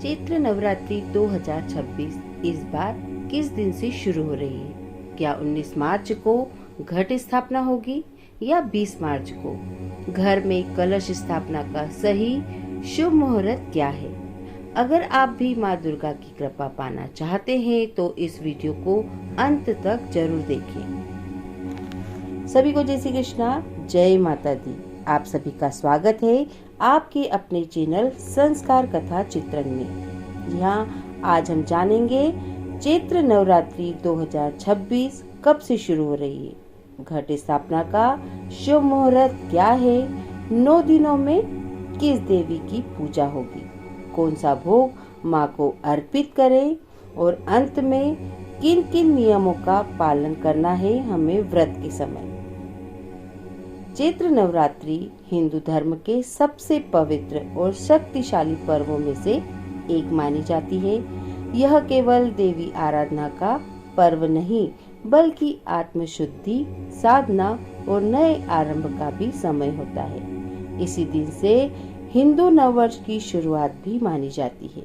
चैत्र नवरात्रि 2026 इस बार किस दिन से शुरू हो रही है? क्या 19 मार्च को घट स्थापना होगी या 20 मार्च को? घर में कलश स्थापना का सही शुभ मुहूर्त क्या है? अगर आप भी माँ दुर्गा की कृपा पाना चाहते हैं तो इस वीडियो को अंत तक जरूर देखें। सभी को जय श्री कृष्णा, जय माता दी। आप सभी का स्वागत है आपके अपने चैनल संस्कार कथा चित्रण में। यहाँ आज हम जानेंगे चैत्र नवरात्रि 2026 कब से शुरू हो रही है, घट स्थापना का शुभ मुहूर्त क्या है, 9 दिनों में किस देवी की पूजा होगी, कौन सा भोग माँ को अर्पित करें और अंत में किन किन नियमों का पालन करना है हमें व्रत के समय। चैत्र नवरात्रि हिंदू धर्म के सबसे पवित्र और शक्तिशाली पर्वों में से एक मानी जाती है। यह केवल देवी आराधना का पर्व नहीं बल्कि आत्मशुद्धि, साधना और नए आरंभ का भी समय होता है। इसी दिन से हिंदू नववर्ष की शुरुआत भी मानी जाती है।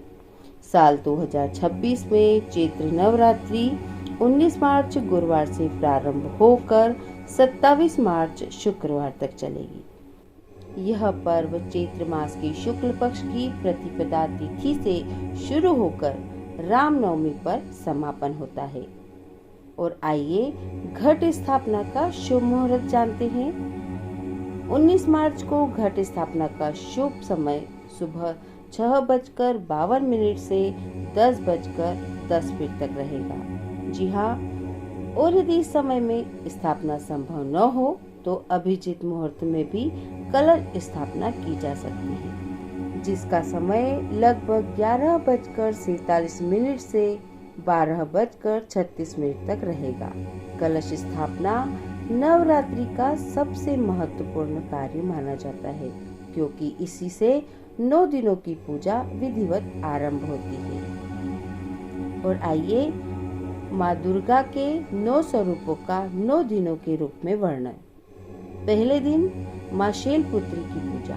साल 2026 में चैत्र नवरात्रि 19 मार्च गुरुवार से प्रारंभ होकर 27 मार्च शुक्रवार तक चलेगी। यह पर्व चैत्र मास की शुक्ल पक्ष की प्रतिपदा तिथि से शुरू होकर रामनवमी पर समापन होता है। और आइए घट स्थापना का शुभ मुहूर्त जानते हैं। 19 मार्च को घट स्थापना का शुभ समय सुबह 6:52 से 10:10 तक रहेगा। जी हाँ, और यदि इस समय में स्थापना संभव न हो तो अभिजीत मुहूर्त में भी कलश स्थापना की जा सकती है, जिसका समय लगभग 11:47 से 12:36 तक रहेगा। कलश स्थापना नवरात्रि का सबसे महत्वपूर्ण कार्य माना जाता है, क्योंकि इसी से 9 दिनों की पूजा विधिवत आरंभ होती है। और आइए माँ दुर्गा के 9 स्वरूपों का 9 दिनों के रूप में वर्णन। पहले दिन माँ शैलपुत्री की पूजा।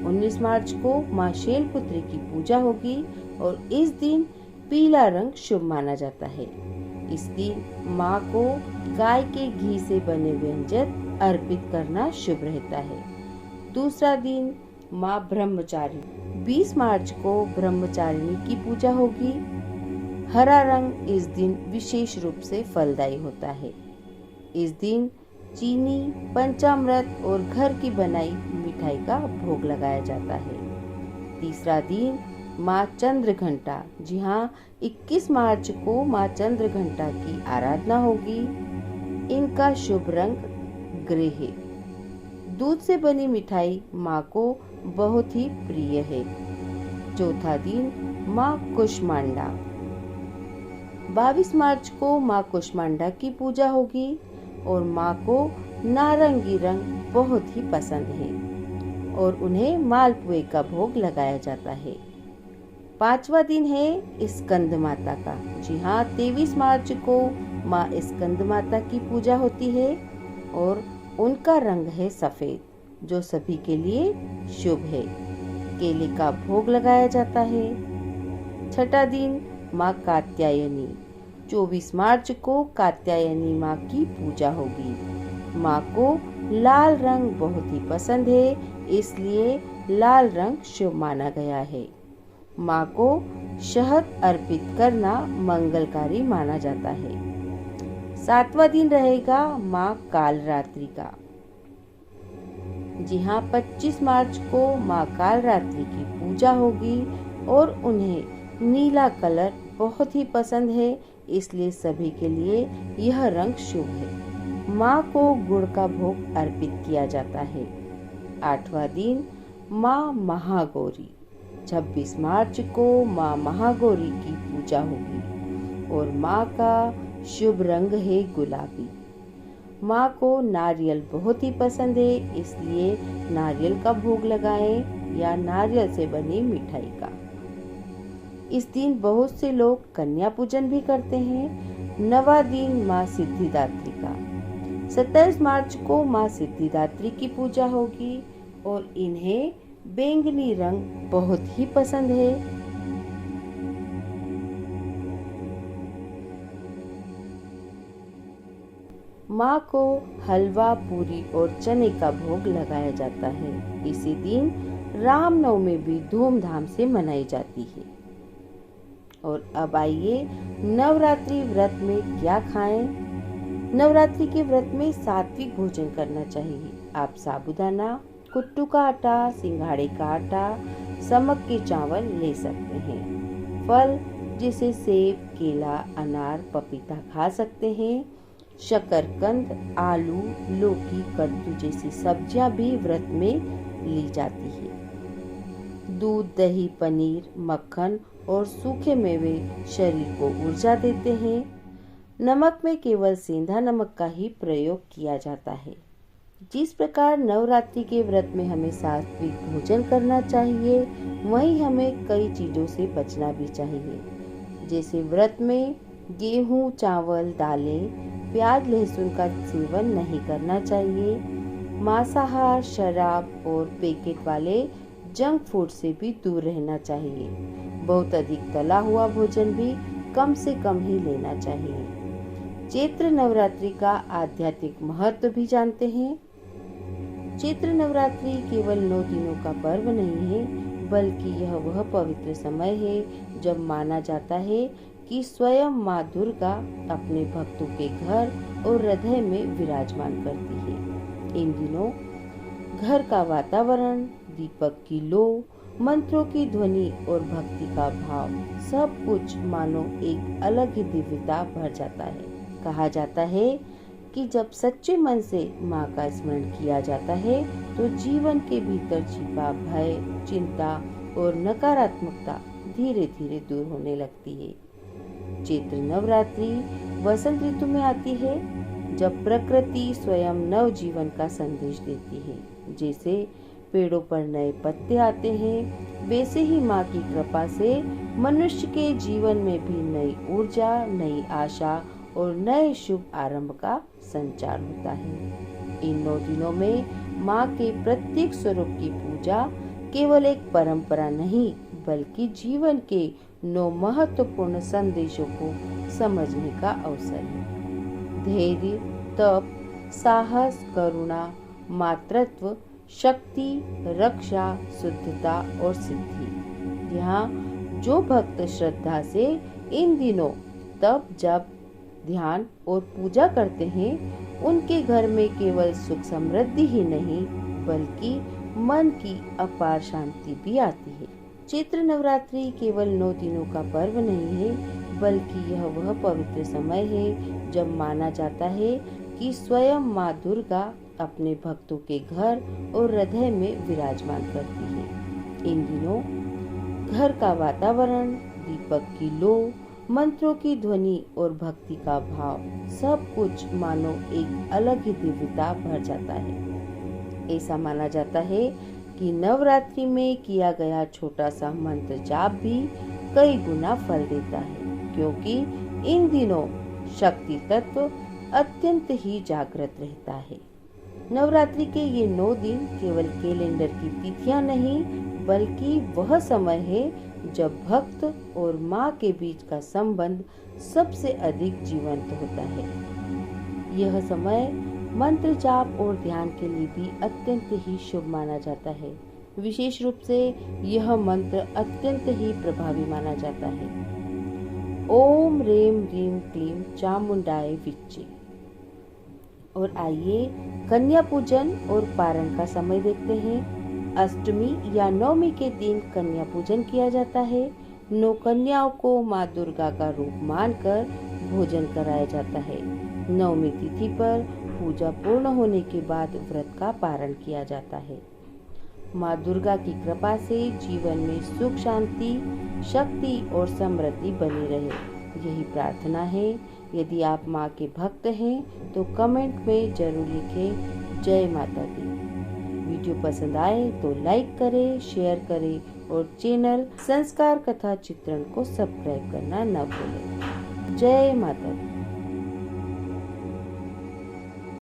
19 मार्च को माँ शैलपुत्री की पूजा होगी और इस दिन पीला रंग शुभ माना जाता है। इस दिन माँ को गाय के घी से बने व्यंजन अर्पित करना शुभ रहता है। दूसरा दिन माँ ब्रह्मचारिणी। 20 मार्च को ब्रह्मचारिणी की पूजा होगी। हरा रंग इस दिन विशेष रूप से फलदायी होता है। इस दिन चीनी, पंचामृत और घर की बनाई मिठाई का भोग लगाया जाता है। तीसरा दिन माँ चंद्रघंटा। जी हाँ, 21 मार्च को माँ चंद्रघंटा की आराधना होगी। इनका शुभ रंग ग्रे है। दूध से बनी मिठाई माँ को बहुत ही प्रिय है। चौथा दिन माँ कुष्मांडा। 22 मार्च को माँ कुष्मांडा की पूजा होगी और माँ को नारंगी रंग बहुत ही पसंद है और उन्हें मालपुए का भोग लगाया जाता है। 5वां दिन है स्कंद माता का। जी हाँ, 23 मार्च को माँ स्कंद माता की पूजा होती है और उनका रंग है सफेद, जो सभी के लिए शुभ है। केले का भोग लगाया जाता है। 6वां दिन माँ कात्यायनी। 24 मार्च को कात्यायनी माँ की पूजा होगी। माँ को लाल रंग बहुत ही पसंद है, इसलिए लाल रंग शुभ माना गया है। माँ को शहद अर्पित करना मंगलकारी माना जाता है। 7वां दिन रहेगा माँ कालरात्रि का। जी हाँ, 25 मार्च को माँ कालरात्रि की पूजा होगी और उन्हें नीला कलर बहुत ही पसंद है, इसलिए सभी के लिए यह रंग शुभ है। माँ को गुड़ का भोग अर्पित किया जाता है। 8वां दिन माँ महागौरी। 26 मार्च को माँ महागौरी की पूजा होगी और माँ का शुभ रंग है गुलाबी। माँ को नारियल बहुत ही पसंद है, इसलिए नारियल का भोग लगाएं या नारियल से बनी मिठाई का। इस दिन बहुत से लोग कन्या पूजन भी करते हैं। 9वां दिन माँ सिद्धिदात्री का। 27 मार्च को माँ सिद्धिदात्री की पूजा होगी और इन्हें बैंगनी रंग बहुत ही पसंद है। माँ को हलवा, पूरी और चने का भोग लगाया जाता है। इसी दिन रामनवमी भी धूमधाम से मनाई जाती है। और अब आइए नवरात्रि व्रत में क्या खाएं। नवरात्रि के व्रत में सात्विक भोजन करना चाहिए। आप साबूदाना, कुट्टू का आटा, सिंघाड़े का आटा, समक के चावल ले सकते हैं। फल जैसे सेब, केला, अनार, पपीता खा सकते हैं। शकरकंद, आलू, लौकी, कद्दू जैसी सब्जियां भी व्रत में ली जाती है। दूध, दही, पनीर, मक्खन और सूखे मेवे शरीर को ऊर्जा देते हैं। नमक में केवल सेंधा नमक का ही प्रयोग किया जाता है। जिस प्रकार नवरात्रि के व्रत में हमें सात्विक भोजन करना चाहिए, वहीं हमें कई चीजों से बचना भी चाहिए। जैसे व्रत में गेहूं, चावल, दालें, प्याज, लहसुन का सेवन नहीं करना चाहिए। मांसाहार, शराब और पैकेट वाले जंक फूड से भी दूर रहना चाहिए। बहुत अधिक तला हुआ भोजन भी कम से कम ही लेना चाहिए। चैत्र नवरात्रि का आध्यात्मिक महत्व भी जानते हैं। चैत्र नवरात्रि केवल 9 दिनों का पर्व नहीं है, बल्कि यह वह पवित्र समय है जब माना जाता है कि स्वयं माँ दुर्गा अपने भक्तों के घर और हृदय में विराजमान करती है। इन दिनों घर का वातावरण, दीपक की लो, मंत्रों की ध्वनि और भक्ति का भाव, सब कुछ मानो एक अलग ही दिव्यता भर जाता है। कहा जाता है कि जब सच्चे मन से माँ का स्मरण किया जाता है तो जीवन के भीतर छिपा भय, चिंता और नकारात्मकता धीरे धीरे दूर होने लगती है। चैत्र नवरात्रि वसंत ऋतु में आती है, जब प्रकृति स्वयं नव जीवन का संदेश देती है। जैसे पेड़ों पर नए पत्ते आते हैं, वैसे ही माँ की कृपा से मनुष्य के जीवन में भी नई ऊर्जा, नई आशा और नए शुभ आरंभ का संचार होता है। इन 9 दिनों में माँ के प्रत्येक स्वरूप की पूजा केवल एक परंपरा नहीं, बल्कि जीवन के 9 महत्वपूर्ण संदेशों को समझने का अवसर है। धैर्य, तप, साहस, करुणा, मातृत्व, शक्ति, रक्षा, शुद्धता और सिद्धि। यहाँ जो भक्त श्रद्धा से इन दिनों तप, जप, ध्यान और पूजा करते हैं, उनके घर में केवल सुख समृद्धि ही नहीं, बल्कि मन की अपार शांति भी आती है। चैत्र नवरात्रि केवल 9 दिनों का पर्व नहीं है, बल्कि यह वह पवित्र समय है जब माना जाता है कि स्वयं माँ दुर्गा अपने भक्तों के घर और हृदय में विराजमान करती है। इन दिनों घर का वातावरण, दीपक की लो, मंत्रों की ध्वनि और भक्ति का भाव, सब कुछ मानो एक अलग ही दिव्यता भर जाता है। ऐसा माना जाता है कि नवरात्रि में किया गया छोटा सा मंत्र जाप भी कई गुना फल देता है, क्योंकि इन दिनों शक्ति तत्व अत्यंत ही जागृत रहता है। नवरात्रि के ये 9 दिन केवल कैलेंडर की तिथियां नहीं, बल्कि वह समय है जब भक्त और माँ के बीच का संबंध सबसे अधिक जीवंत होता है। यह समय मंत्र जाप और ध्यान के लिए भी अत्यंत ही शुभ माना जाता है। विशेष रूप से यह मंत्र अत्यंत ही प्रभावी माना जाता है। ओम रेम रीम क्लीम चामुंडाय विच्चे। और आइए कन्या पूजन और पारण का समय देखते हैं। अष्टमी या नवमी के दिन कन्या पूजन किया जाता है। 9 कन्याओं को माँ दुर्गा का रूप मानकर भोजन कराया जाता है। नवमी तिथि पर पूजा पूर्ण होने के बाद व्रत का पारण किया जाता है। माँ दुर्गा की कृपा से जीवन में सुख, शांति, शक्ति और समृद्धि बनी रहे, यही प्रार्थना है। यदि आप माँ के भक्त हैं तो कमेंट में जरूर लिखें जय माता दी। वीडियो पसंद आए तो लाइक करें, शेयर करें और चैनल संस्कार कथा चित्रण को सब्सक्राइब करना न भूलें। जय माता दी।